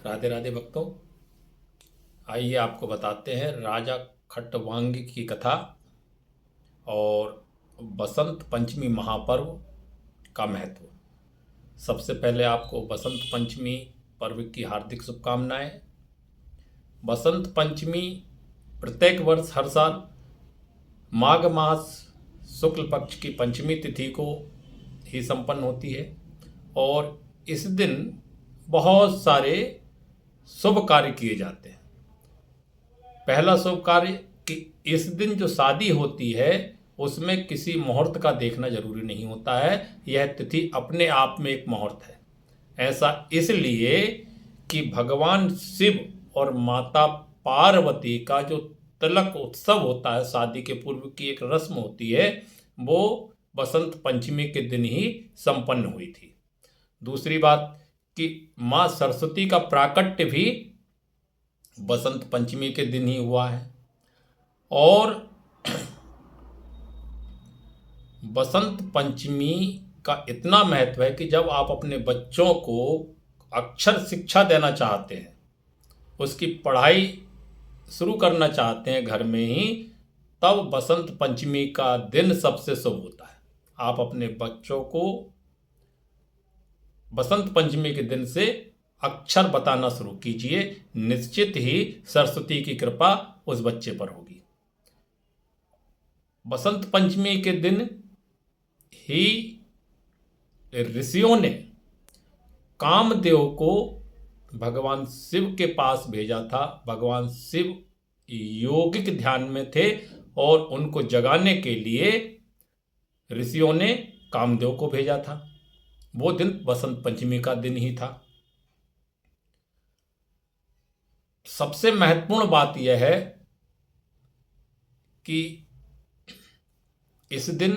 राधे राधे भक्तों। आइए आपको बताते हैं राजा खट्टवांग की कथा और बसंत पंचमी महापर्व का महत्व। सबसे पहले आपको बसंत पंचमी पर्व की हार्दिक शुभकामनाएं। बसंत पंचमी प्रत्येक वर्ष हर साल माघ मास शुक्ल पक्ष की पंचमी तिथि को ही संपन्न होती है और इस दिन बहुत सारे शुभ कार्य किए जाते हैं। पहला शुभ कार्य कि इस दिन जो शादी होती है उसमें किसी मुहूर्त का देखना जरूरी नहीं होता है। यह तिथि अपने आप में एक मुहूर्त है। ऐसा इसलिए कि भगवान शिव और माता पार्वती का जो तिलक उत्सव होता है, शादी के पूर्व की एक रस्म होती है, वो बसंत पंचमी के दिन ही संपन्न हुई थी। दूसरी बात कि माँ सरस्वती का प्राकट्य भी बसंत पंचमी के दिन ही हुआ है। और बसंत पंचमी का इतना महत्व है कि जब आप अपने बच्चों को अक्षर शिक्षा देना चाहते हैं, उसकी पढ़ाई शुरू करना चाहते हैं घर में ही, तब बसंत पंचमी का दिन सबसे शुभ होता है। आप अपने बच्चों को बसंत पंचमी के दिन से अक्षर बताना शुरू कीजिए। निश्चित ही सरस्वती की कृपा उस बच्चे पर होगी। बसंत पंचमी के दिन ही ऋषियों ने कामदेव को भगवान शिव के पास भेजा था। भगवान शिव योगिक ध्यान में थे और उनको जगाने के लिए ऋषियों ने कामदेव को भेजा था। वो दिन बसंत पंचमी का दिन ही था। सबसे महत्वपूर्ण बात यह है कि इस दिन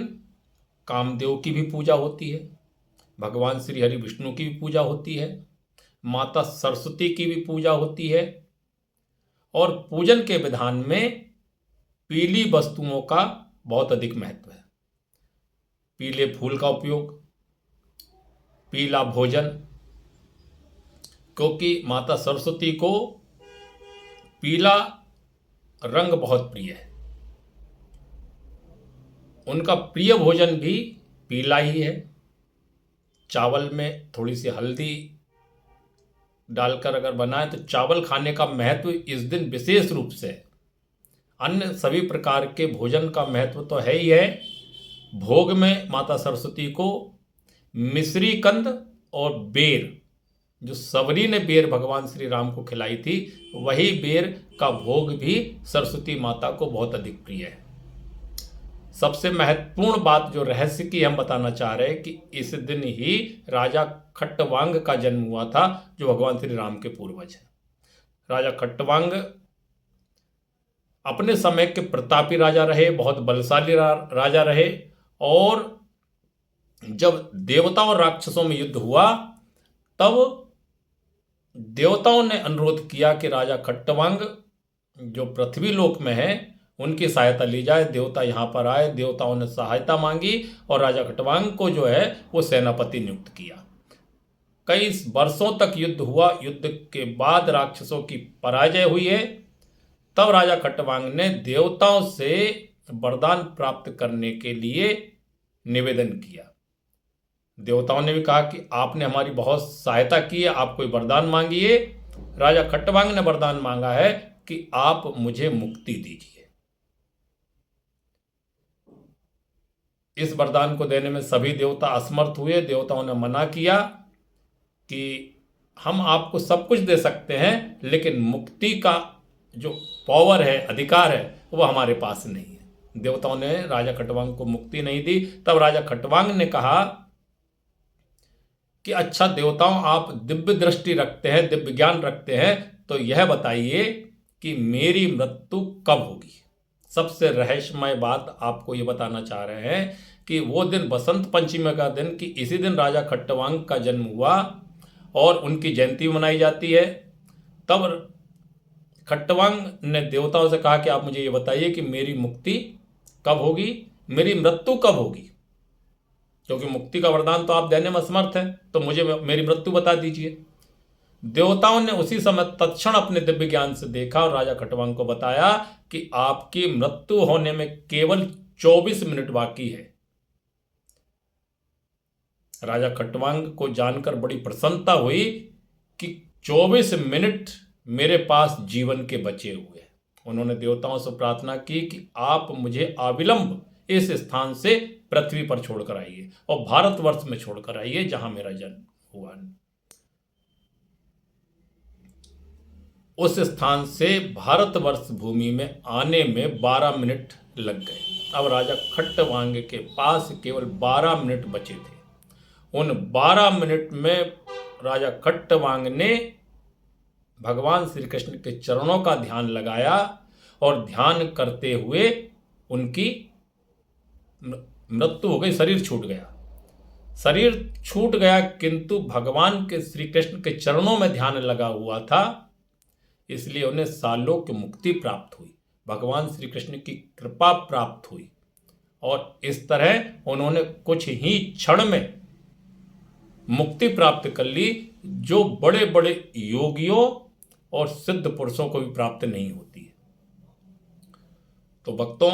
कामदेव की भी पूजा होती है, भगवान श्री हरि विष्णु की भी पूजा होती है, माता सरस्वती की भी पूजा होती है। और पूजन के विधान में पीली वस्तुओं का बहुत अधिक महत्व है। पीले फूल का उपयोग, पीला भोजन, क्योंकि माता सरस्वती को पीला रंग बहुत प्रिय है। उनका प्रिय भोजन भी पीला ही है। चावल में थोड़ी सी हल्दी डालकर अगर बनाए तो चावल खाने का महत्व इस दिन विशेष रूप से है। अन्य सभी प्रकार के भोजन का महत्व तो है ही है। भोग में माता सरस्वती को मिश्री कंद और बेर, जो सबरी ने बेर भगवान श्री राम को खिलाई थी, वही बेर का भोग भी सरस्वती माता को बहुत अधिक प्रिय है। सबसे महत्वपूर्ण बात जो रहस्य की हम बताना चाह रहे हैं कि इस दिन ही राजा खट्टवांग का जन्म हुआ था, जो भगवान श्री राम के पूर्वज हैं। राजा खट्टवांग अपने समय के प्रतापी राजा रहे, बहुत बलशाली राजा रहे। और जब देवता और राक्षसों में युद्ध हुआ तब देवताओं ने अनुरोध किया कि राजा खट्टवांग जो पृथ्वी लोक में है उनकी सहायता ली जाए। देवता यहाँ पर आए, देवताओं ने सहायता मांगी और राजा खट्टवांग को जो है वो सेनापति नियुक्त किया। कई वर्षों तक युद्ध हुआ। युद्ध के बाद राक्षसों की पराजय हुई है। तब राजा खट्टवांग ने देवताओं से वरदान प्राप्त करने के लिए निवेदन किया। देवताओं ने भी कहा कि आपने हमारी बहुत सहायता की है, आप कोई वरदान मांगिए। राजा खट्टवांग ने वरदान मांगा है कि आप मुझे मुक्ति दीजिए। इस वरदान को देने में सभी देवता असमर्थ हुए। देवताओं ने मना किया कि हम आपको सब कुछ दे सकते हैं, लेकिन मुक्ति का जो पावर है, अधिकार है, वो हमारे पास नहीं है। देवताओं ने राजा खट्टवांग को मुक्ति नहीं दी। तब राजा खट्टवांग ने कहा कि अच्छा देवताओं, आप दिव्य दृष्टि रखते हैं, दिव्य ज्ञान रखते हैं, तो यह बताइए कि मेरी मृत्यु कब होगी। सबसे रहस्यमय बात आपको ये बताना चाह रहे हैं कि वो दिन बसंत पंचमी का दिन, कि इसी दिन राजा खट्टवांग का जन्म हुआ और उनकी जयंती मनाई जाती है। तब खट्टवांग ने देवताओं से कहा कि आप मुझे ये बताइए कि मेरी मुक्ति कब होगी, मेरी मृत्यु कब होगी, क्योंकि मुक्ति का वरदान तो आप देने में असमर्थ हैं, तो मुझे मेरी मृत्यु बता दीजिए। देवताओं ने उसी समय तत्क्षण अपने दिव्य ज्ञान से देखा और राजा खटवांग को बताया कि आपकी मृत्यु होने में केवल 24 मिनट बाकी है। राजा खटवांग को जानकर बड़ी प्रसन्नता हुई कि 24 मिनट मेरे पास जीवन के बचे हुए हैं। उन्होंने देवताओं से प्रार्थना की कि आप मुझे अविलंब इस स्थान से पृथ्वी पर छोड़कर आइए और भारतवर्ष में छोड़कर आइए जहां मेरा जन्म हुआ। उस स्थान से भारतवर्ष भूमि में आने में 12 मिनट लग गए। अब राजा खट्टवांग के पास केवल 12 मिनट बचे थे। उन 12 मिनट में राजा खट्टवांग ने भगवान श्री कृष्ण के चरणों का ध्यान लगाया और ध्यान करते हुए उनकी मृत्यु हो गई, शरीर छूट गया। शरीर छूट गया किंतु भगवान के श्री कृष्ण के चरणों में ध्यान लगा हुआ था, इसलिए उन्हें सालोक मुक्ति प्राप्त हुई, भगवान श्री कृष्ण की कृपा प्राप्त हुई और इस तरह उन्होंने कुछ ही क्षण में मुक्ति प्राप्त कर ली, जो बड़े बड़े योगियों और सिद्ध पुरुषों को भी प्राप्त नहीं होती है। तो भक्तों,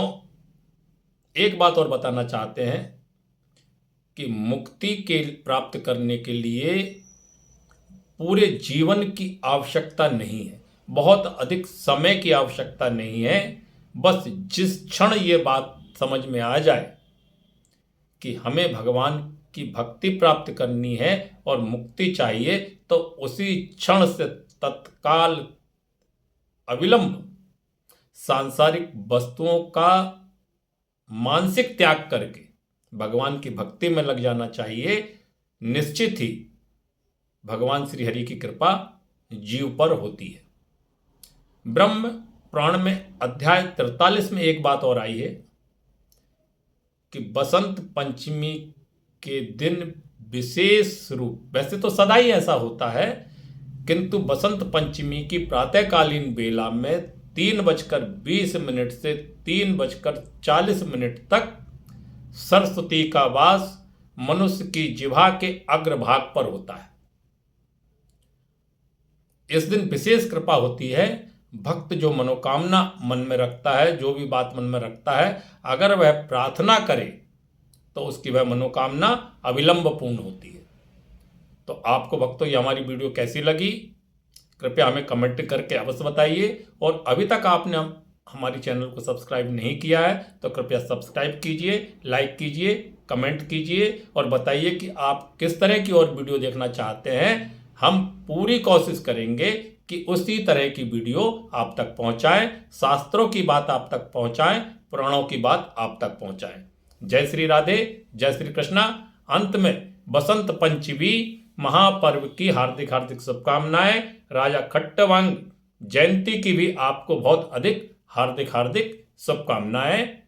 एक बात और बताना चाहते हैं कि मुक्ति के प्राप्त करने के लिए पूरे जीवन की आवश्यकता नहीं है, बहुत अधिक समय की आवश्यकता नहीं है। बस जिस क्षण ये बात समझ में आ जाए कि हमें भगवान की भक्ति प्राप्त करनी है और मुक्ति चाहिए, तो उसी क्षण से तत्काल अविलंब सांसारिक वस्तुओं का मानसिक त्याग करके भगवान की भक्ति में लग जाना चाहिए। निश्चित ही भगवान श्री हरि की कृपा जीव पर होती है। ब्रह्म पुराण में अध्याय 43 में एक बात और आई है कि बसंत पंचमी के दिन विशेष रूप, वैसे तो सदा ही ऐसा होता है, किंतु बसंत पंचमी की प्रातःकालीन बेला में 3:20 से 3:40 तक सरस्वती का वास मनुष्य की जिह्वा के अग्रभाग पर होता है। इस दिन विशेष कृपा होती है। भक्त जो मनोकामना मन में रखता है, जो भी बात मन में रखता है, अगर वह प्रार्थना करे तो उसकी वह मनोकामना अविलंब पूर्ण होती है। तो आपको भक्तों ये हमारी वीडियो कैसी लगी, कृपया हमें कमेंट करके अवश्य बताइए। और अभी तक आपने हमारी चैनल को सब्सक्राइब नहीं किया है तो कृपया सब्सक्राइब कीजिए, लाइक कीजिए, कमेंट कीजिए और बताइए कि आप किस तरह की और वीडियो देखना चाहते हैं। हम पूरी कोशिश करेंगे कि उसी तरह की वीडियो आप तक पहुंचाएं, शास्त्रों की बात आप तक पहुंचाएं, पुराणों की बात आप तक पहुंचाएं। जय श्री राधे, जय श्री कृष्णा। अंत में बसंत पंचमी महापर्व की हार्दिक हार्दिक शुभकामनाएं। राजा खट्टवांग जयंती की भी आपको बहुत अधिक हार्दिक हार्दिक शुभकामनाएं।